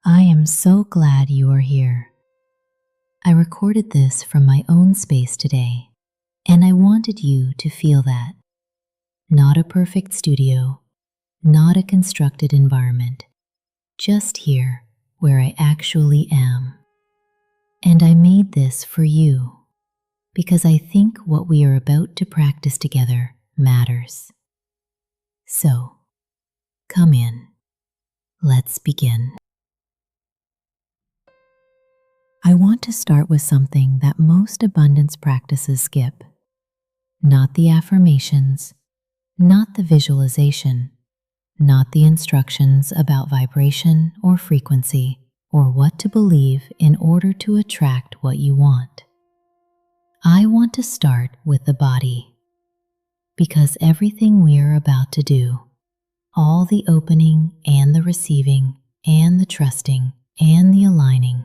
I am so glad you are here. I recorded this from my own space today, and I wanted you to feel that. Not a perfect studio, not a constructed environment, just here where I actually am. And I made this for you because I think what we are about to practice together matters. So, come in. Let's begin. I want to start with something that most abundance practices skip. Not the affirmations, not the visualization, not the instructions about vibration or frequency or what to believe in order to attract what you want. I want to start with the body, because everything we are about to do, all the opening and the receiving and the trusting and the aligning,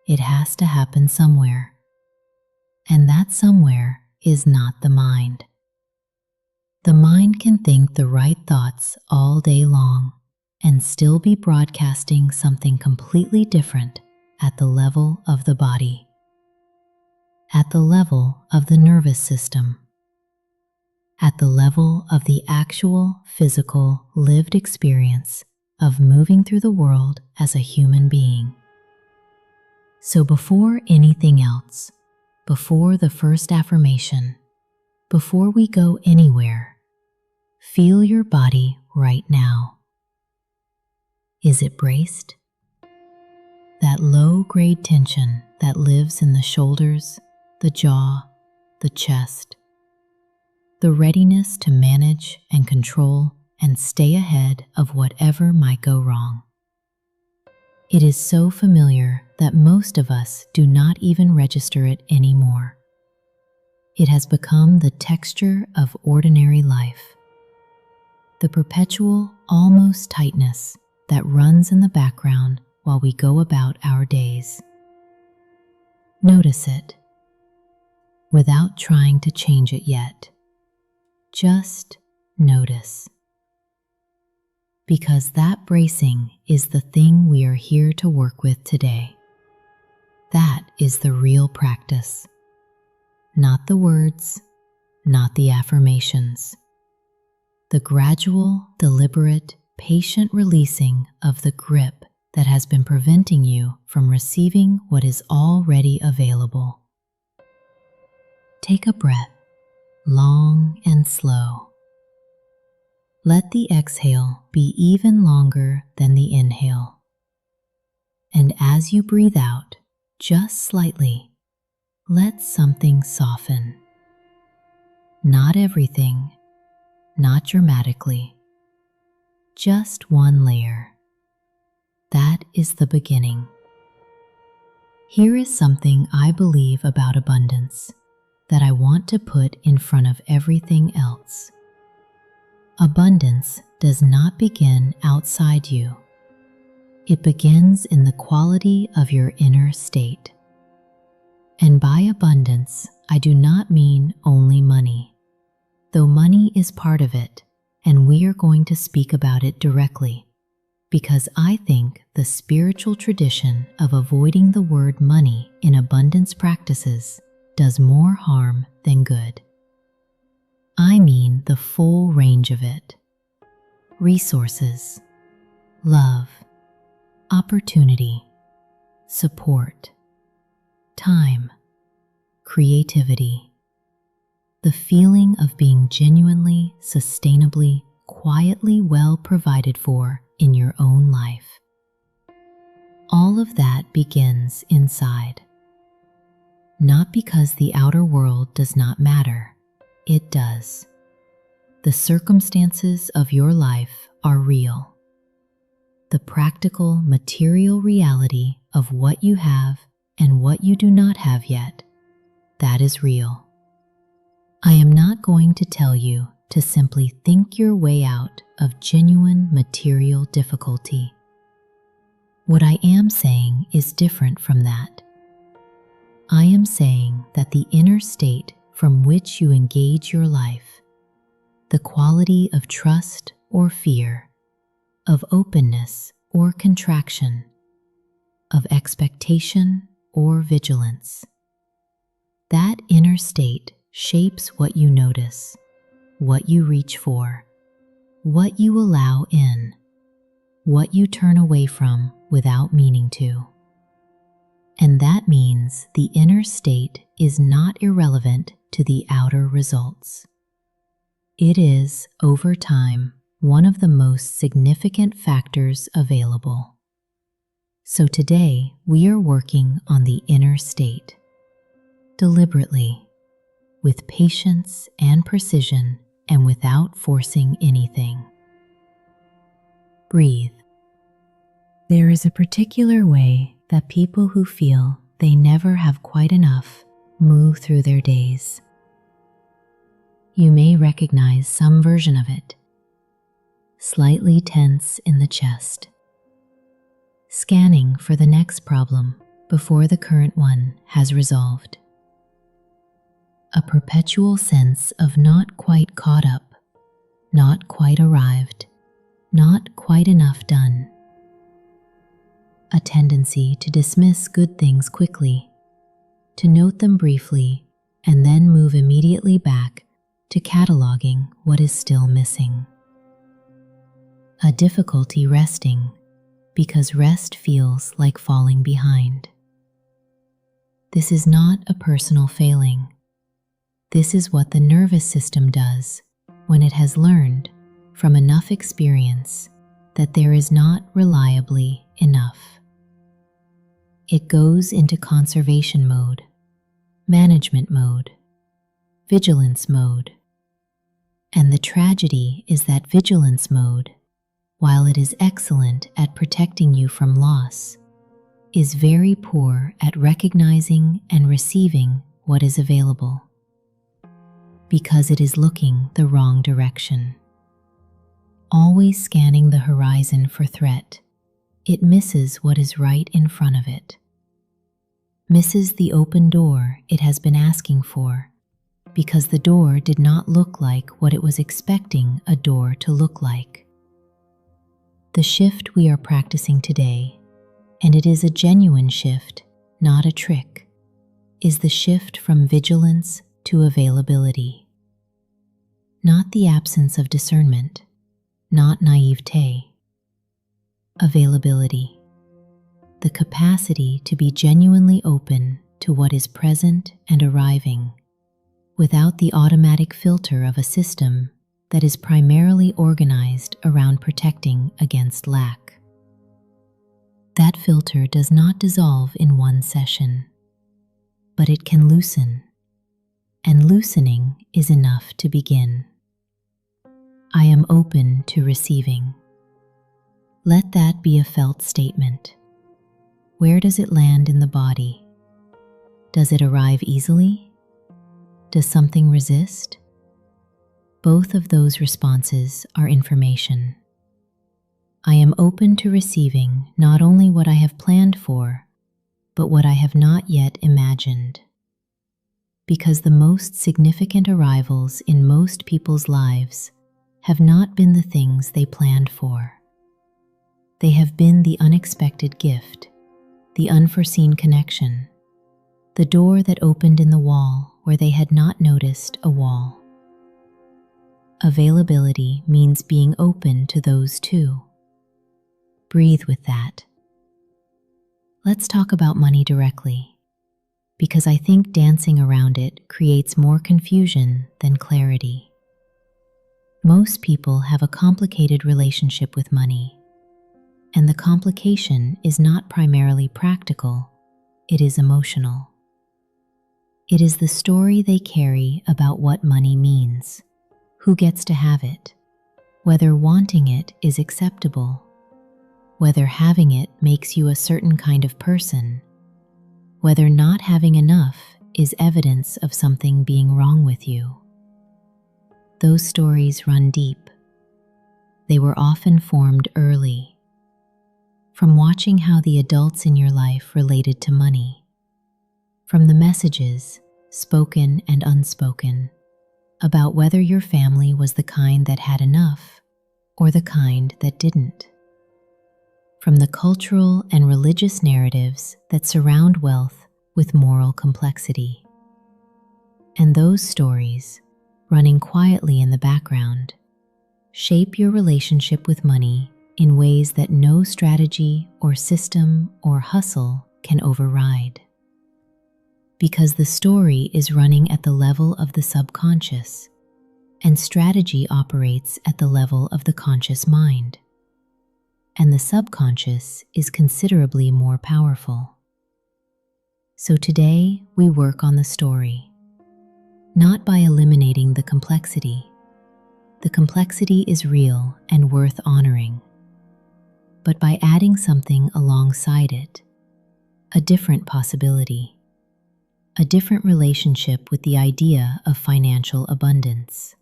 it has to happen somewhere. And that somewhere is not the mind. The mind can think the right thoughts all day long and still be broadcasting something completely different at the level of the body, at the level of the nervous system, at the level of the actual physical lived experience of moving through the world as a human being. So before anything else, before the first affirmation, before we go anywhere, feel your body right now. Is it braced? That low-grade tension that lives in the shoulders, the jaw, the chest, the readiness to manage and control and stay ahead of whatever might go wrong. It is so familiar that most of us do not even register it anymore. It has become the texture of ordinary life, the perpetual, almost tightness that runs in the background while we go about our days. Notice it, without trying to change it yet. Just notice. Because that bracing is the thing we are here to work with today. That is the real practice. Not the words, not the affirmations. The gradual, deliberate, patient releasing of the grip that has been preventing you from receiving what is already available. Take a breath, long and slow. Let the exhale be even longer than the inhale. And as you breathe out, just slightly, let something soften. Not everything, not dramatically, just one layer. That is the beginning. Here is something I believe about abundance that I want to put in front of everything else. Abundance does not begin outside you. It begins in the quality of your inner state. And by abundance, I do not mean only money, though money is part of it, and we are going to speak about it directly, because I think the spiritual tradition of avoiding the word money in abundance practices does more harm than good. I mean the full range of it. Resources, love, opportunity, support, time, creativity, the feeling of being genuinely, sustainably, quietly well provided for in your own life. All of that begins inside. Not because the outer world does not matter. It does. The circumstances of your life are real. The practical, material reality of what you have and what you do not have yet, that is real. I am not going to tell you to simply think your way out of genuine material difficulty. What I am saying is different from that. I am saying that the inner state from which you engage your life, the quality of trust or fear, of openness or contraction, of expectation or vigilance. That inner state shapes what you notice, what you reach for, what you allow in, what you turn away from without meaning to. And that means the inner state is not irrelevant to the outer results. It is, over time, one of the most significant factors available. So today, we are working on the inner state, deliberately, with patience and precision, and without forcing anything. Breathe. There is a particular way that people who feel they never have quite enough move through their days. You may recognize some version of it. Slightly tense in the chest, scanning for the next problem before the current one has resolved. A perpetual sense of not quite caught up, not quite arrived, not quite enough done. A tendency to dismiss good things quickly, to note them briefly, and then move immediately back to cataloging what is still missing. A difficulty resting because rest feels like falling behind. This is not a personal failing. This is what the nervous system does when it has learned from enough experience that there is not reliably enough. It goes into conservation mode, management mode, vigilance mode. And the tragedy is that vigilance mode, while it is excellent at protecting you from loss, is very poor at recognizing and receiving what is available, because it is looking the wrong direction. Always scanning the horizon for threat, it misses what is right in front of it, misses the open door it has been asking for, because the door did not look like what it was expecting a door to look like. The shift we are practicing today, and it is a genuine shift, not a trick, is the shift from vigilance to availability. Not the absence of discernment, not naivete. Availability. The capacity to be genuinely open to what is present and arriving, without the automatic filter of a system that is primarily organized around protecting against lack. That filter does not dissolve in one session, but it can loosen, and loosening is enough to begin. I am open to receiving. Let that be a felt statement. Where does it land in the body? Does it arrive easily? Does something resist? Both of those responses are information. I am open to receiving not only what I have planned for, but what I have not yet imagined. Because the most significant arrivals in most people's lives have not been the things they planned for. They have been the unexpected gift, the unforeseen connection, the door that opened in the wall where they had not noticed a wall. Availability means being open to those too. Breathe with that. Let's talk about money directly, because I think dancing around it creates more confusion than clarity. Most people have a complicated relationship with money, and the complication is not primarily practical, it is emotional. It is the story they carry about what money means, who gets to have it, whether wanting it is acceptable, whether having it makes you a certain kind of person, whether not having enough is evidence of something being wrong with you. Those stories run deep. They were often formed early, from watching how the adults in your life related to money, from the messages, spoken and unspoken, about whether your family was the kind that had enough or the kind that didn't, from the cultural and religious narratives that surround wealth with moral complexity. And those stories, running quietly in the background, shape your relationship with money in ways that no strategy or system or hustle can override. Because the story is running at the level of the subconscious, and strategy operates at the level of the conscious mind. And the subconscious is considerably more powerful. So today we work on the story, not by eliminating the complexity. The complexity is real and worth honoring, but by adding something alongside it, a different possibility, a different relationship with the idea of financial abundance.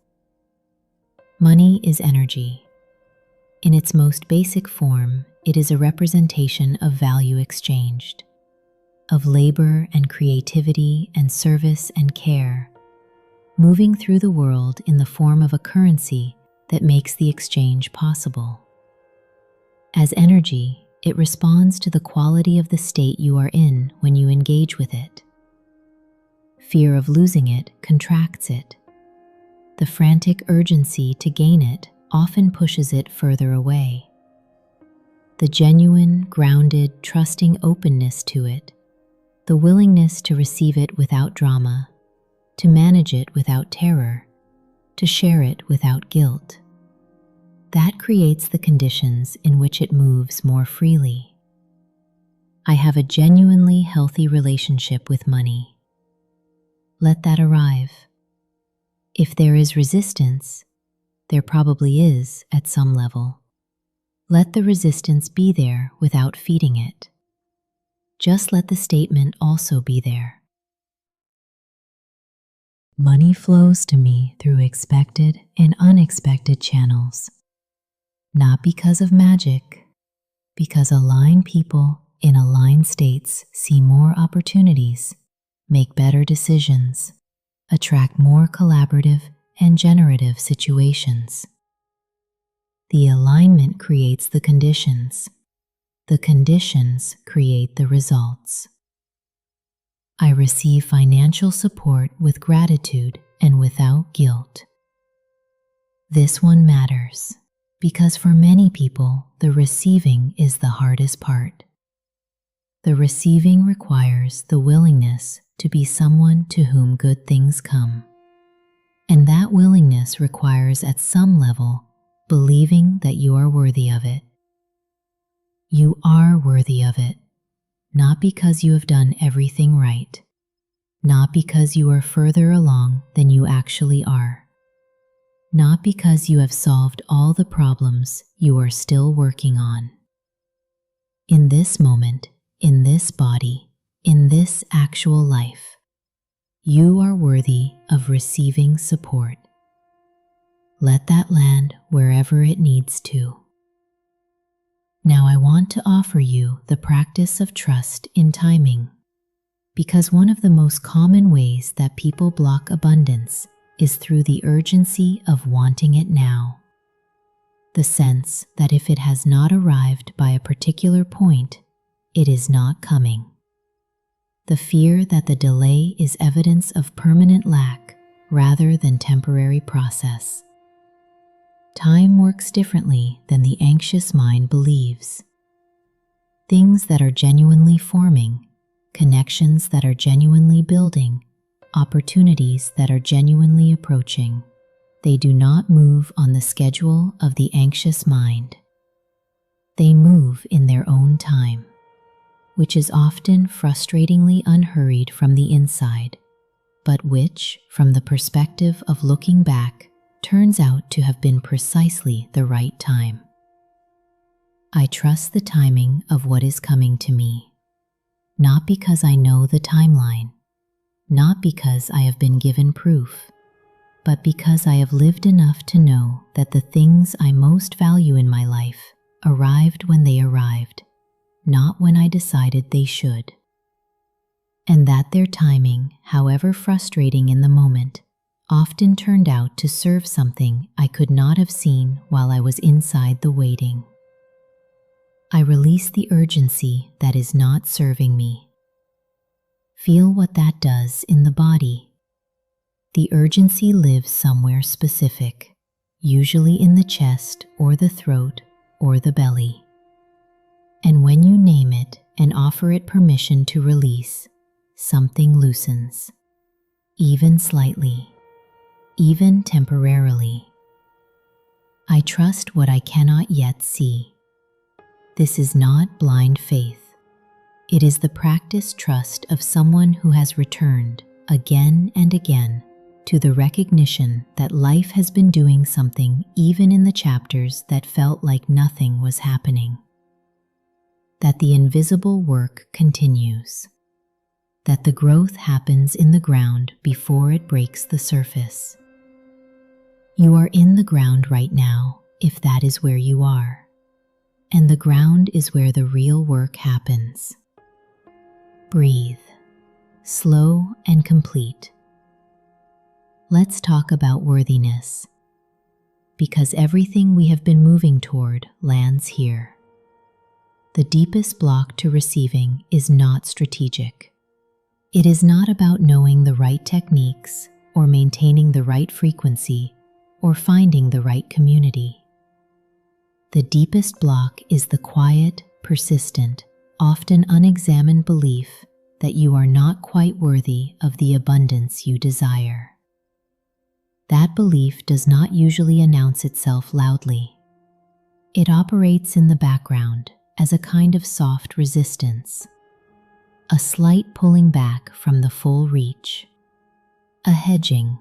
Money is energy. In its most basic form, it is a representation of value exchanged, of labor and creativity and service and care, moving through the world in the form of a currency that makes the exchange possible. As energy, it responds to the quality of the state you are in when you engage with it. Fear of losing it contracts it. The frantic urgency to gain it often pushes it further away. The genuine, grounded, trusting openness to it, the willingness to receive it without drama, to manage it without terror, to share it without guilt, that creates the conditions in which it moves more freely. I have a genuinely healthy relationship with money. Let that arrive. If there is resistance, there probably is at some level. Let the resistance be there without feeding it. Just let the statement also be there. Money flows to me through expected and unexpected channels. Not because of magic, because aligned people in aligned states see more opportunities, make better decisions, attract more collaborative and generative situations. The alignment creates the conditions. The conditions create the results. I receive financial support with gratitude and without guilt. This one matters because for many people, the receiving is the hardest part. The receiving requires the willingness to be someone to whom good things come. And that willingness requires at some level believing that you are worthy of it. You are worthy of it, not because you have done everything right, not because you are further along than you actually are, not because you have solved all the problems you are still working on. In this moment, in this body, in this actual life, you are worthy of receiving support. Let that land wherever it needs to. Now I want to offer you the practice of trust in timing, because one of the most common ways that people block abundance is through the urgency of wanting it now. The sense that if it has not arrived by a particular point, it is not coming. The fear that the delay is evidence of permanent lack rather than temporary process. Time works differently than the anxious mind believes. Things that are genuinely forming, connections that are genuinely building, opportunities that are genuinely approaching, they do not move on the schedule of the anxious mind. They move in their own time, which is often frustratingly unhurried from the inside, but which, from the perspective of looking back, turns out to have been precisely the right time. I trust the timing of what is coming to me, not because I know the timeline, not because I have been given proof, but because I have lived enough to know that the things I most value in my life arrived when they arrived, not when I decided they should. And that their timing, however frustrating in the moment, often turned out to serve something I could not have seen while I was inside the waiting. I release the urgency that is not serving me. Feel what that does in the body. The urgency lives somewhere specific, usually in the chest or the throat or the belly. And when you name it and offer it permission to release, something loosens, even slightly, even temporarily. I trust what I cannot yet see. This is not blind faith. It is the practiced trust of someone who has returned again and again to the recognition that life has been doing something even in the chapters that felt like nothing was happening. That the invisible work continues. That the growth happens in the ground before it breaks the surface. You are in the ground right now, if that is where you are. And the ground is where the real work happens. Breathe, slow and complete. Let's talk about worthiness, because everything we have been moving toward lands here. The deepest block to receiving is not strategic. It is not about knowing the right techniques or maintaining the right frequency or finding the right community. The deepest block is the quiet, persistent, often unexamined belief that you are not quite worthy of the abundance you desire. That belief does not usually announce itself loudly. It operates in the background as a kind of soft resistance, a slight pulling back from the full reach, a hedging,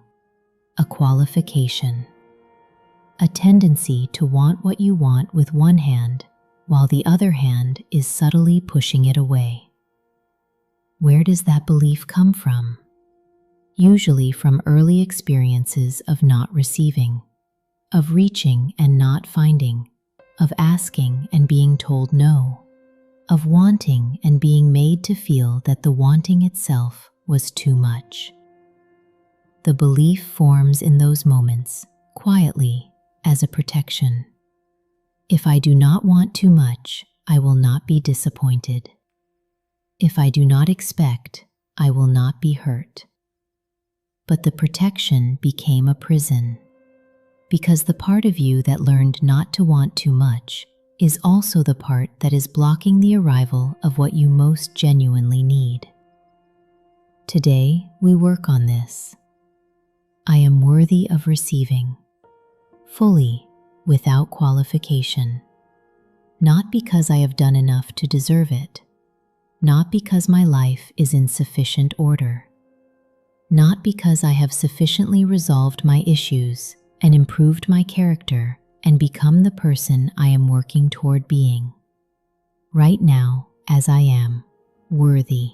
a qualification, a tendency to want what you want with one hand while the other hand is subtly pushing it away. Where does that belief come from? Usually from early experiences of not receiving, of reaching and not finding, of asking and being told no, of wanting and being made to feel that the wanting itself was too much. The belief forms in those moments, quietly, as a protection. If I do not want too much, I will not be disappointed. If I do not expect, I will not be hurt. But the protection became a prison, because the part of you that learned not to want too much is also the part that is blocking the arrival of what you most genuinely need. Today, we work on this. I am worthy of receiving, fully, without qualification, not because I have done enough to deserve it, not because my life is in sufficient order, not because I have sufficiently resolved my issues and improved my character and become the person I am working toward being. Right now, as I am, worthy.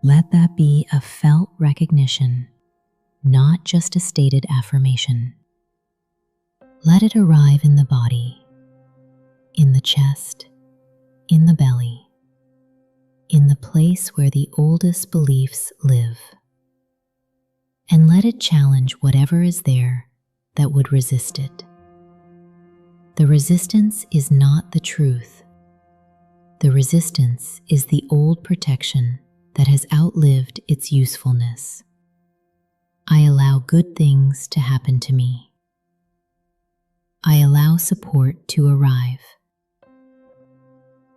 Let that be a felt recognition, not just a stated affirmation. Let it arrive in the body, in the chest, in the belly, in the place where the oldest beliefs live. And let it challenge whatever is there that would resist it. The resistance is not the truth. The resistance is the old protection that has outlived its usefulness. I allow good things to happen to me. I allow support to arrive.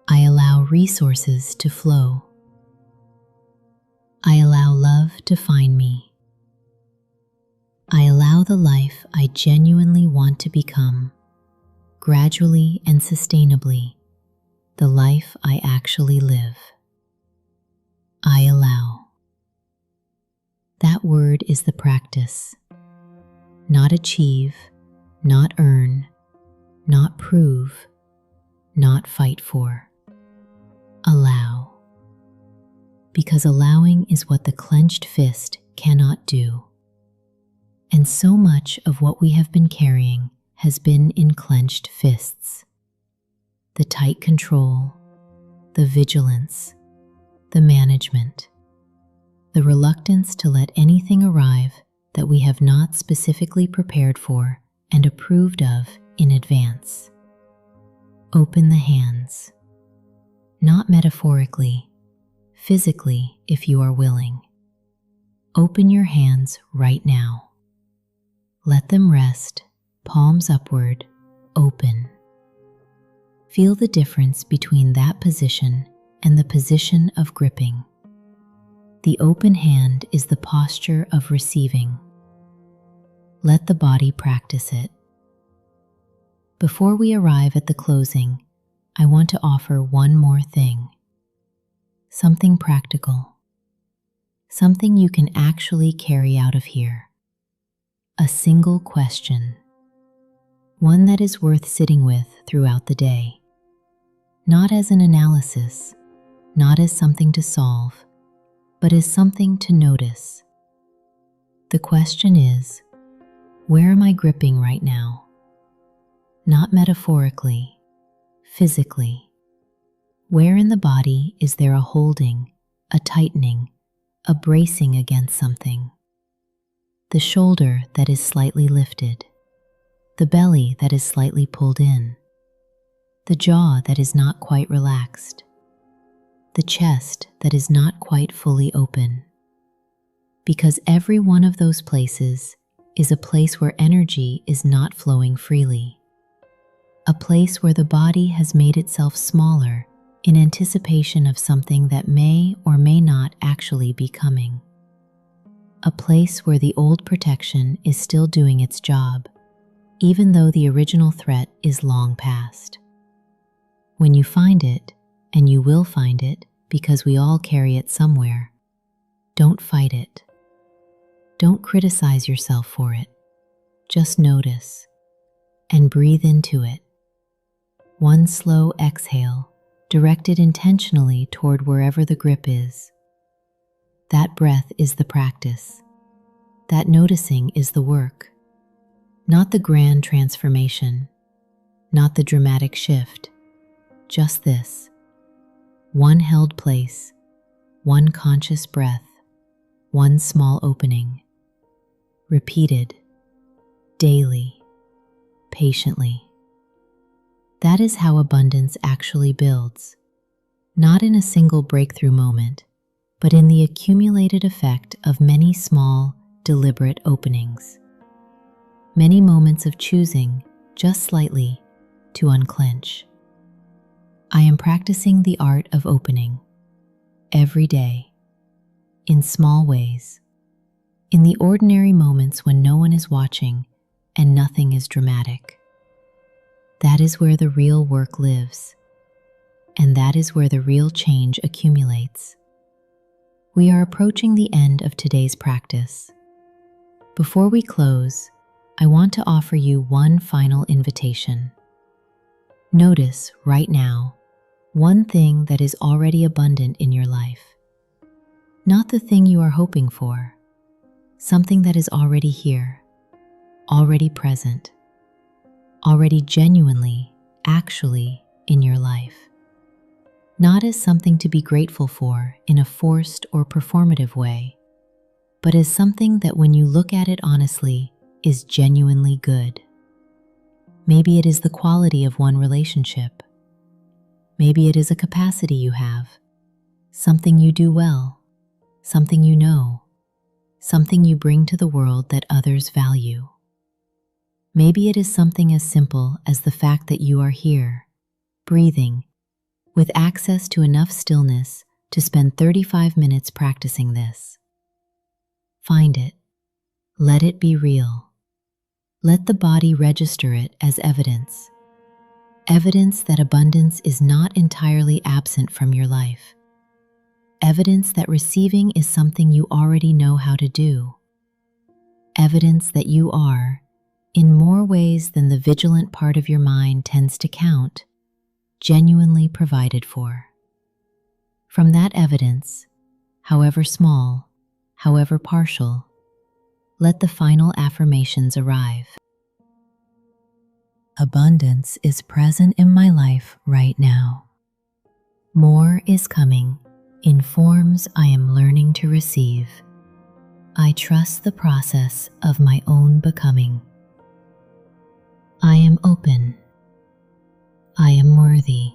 I allow resources to flow. I allow love to find me. I allow the life I genuinely want to become, gradually and sustainably, the life I actually live. I allow. That word is the practice. Not achieve, not earn, not prove, not fight for. Allow. Because allowing is what the clenched fist cannot do. And so much of what we have been carrying has been in clenched fists. The tight control, the vigilance, the management, the reluctance to let anything arrive that we have not specifically prepared for and approved of in advance. Open the hands, not metaphorically, physically if you are willing. Open your hands right now. Let them rest, palms upward, open. Feel the difference between that position and the position of gripping. The open hand is the posture of receiving. Let the body practice it. Before we arrive at the closing, I want to offer one more thing. Something practical. Something you can actually carry out of here. A single question. One that is worth sitting with throughout the day. Not as an analysis, not as something to solve, but as something to notice. The question is, where am I gripping right now? Not metaphorically, physically. Where in the body is there a holding, a tightening, a bracing against something? The shoulder that is slightly lifted, the belly that is slightly pulled in, the jaw that is not quite relaxed, the chest that is not quite fully open. Because every one of those places is a place where energy is not flowing freely. A place where the body has made itself smaller in anticipation of something that may or may not actually be coming. A place where the old protection is still doing its job, even though the original threat is long past. When you find it, and you will find it because we all carry it somewhere, don't fight it. Don't criticize yourself for it. Just notice and breathe into it. One slow exhale, directed intentionally toward wherever the grip is. That breath is the practice. That noticing is the work. Not the grand transformation, not the dramatic shift, just this. One held place, one conscious breath, one small opening. Repeated, daily, patiently. That is how abundance actually builds, not in a single breakthrough moment, but in the accumulated effect of many small, deliberate openings. Many moments of choosing, just slightly, to unclench. I am practicing the art of opening, every day, in small ways, in the ordinary moments when no one is watching and nothing is dramatic. That is where the real work lives, and that is where the real change accumulates. We are approaching the end of today's practice. Before we close, I want to offer you one final invitation. Notice right now one thing that is already abundant in your life. Not the thing you are hoping for, something that is already here, already present, already genuinely, actually in your life. Not as something to be grateful for in a forced or performative way, but as something that when you look at it honestly is genuinely good. Maybe it is the quality of one relationship. Maybe it is a capacity you have, something you do well, something you know, something you bring to the world that others value. Maybe it is something as simple as the fact that you are here, breathing, with access to enough stillness to spend 35 minutes practicing this. Find it. Let it be real. Let the body register it as evidence. Evidence that abundance is not entirely absent from your life. Evidence that receiving is something you already know how to do. Evidence that you are, in more ways than the vigilant part of your mind tends to count, genuinely provided for. From that evidence, however small, however partial, let the final affirmations arrive. Abundance is present in my life right now. More is coming in forms I am learning to receive. I trust the process of my own becoming. I am open. I am worthy.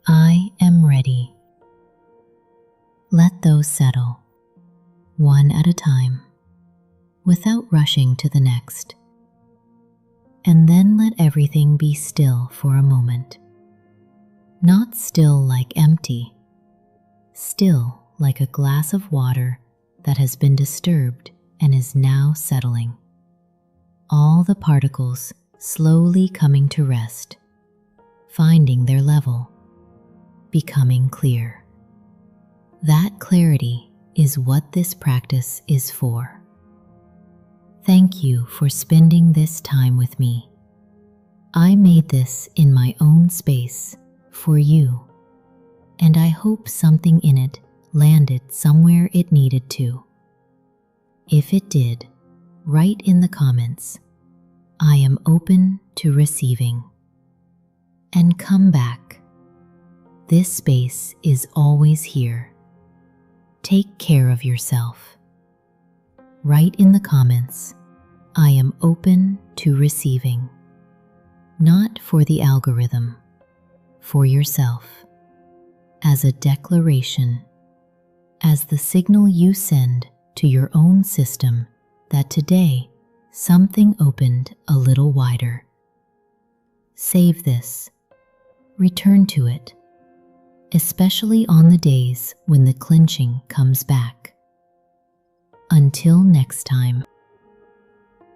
I am ready. Let those settle, one at a time, without rushing to the next. And then let everything be still for a moment. Not still like empty, still like a glass of water that has been disturbed and is now settling. All the particles slowly coming to rest, finding their level, becoming clear. That clarity is what this practice is for. Thank you for spending this time with me. I made this in my own space for you, and I hope something in it landed somewhere it needed to. If it did, write in the comments, "I am open to receiving." And come back. This space is always here. Take care of yourself. Write in the comments, "I am open to receiving." Not for the algorithm, for yourself. As a declaration, as the signal you send to your own system that today something opened a little wider. Save this. Return to it, especially on the days when the clenching comes back. Until next time.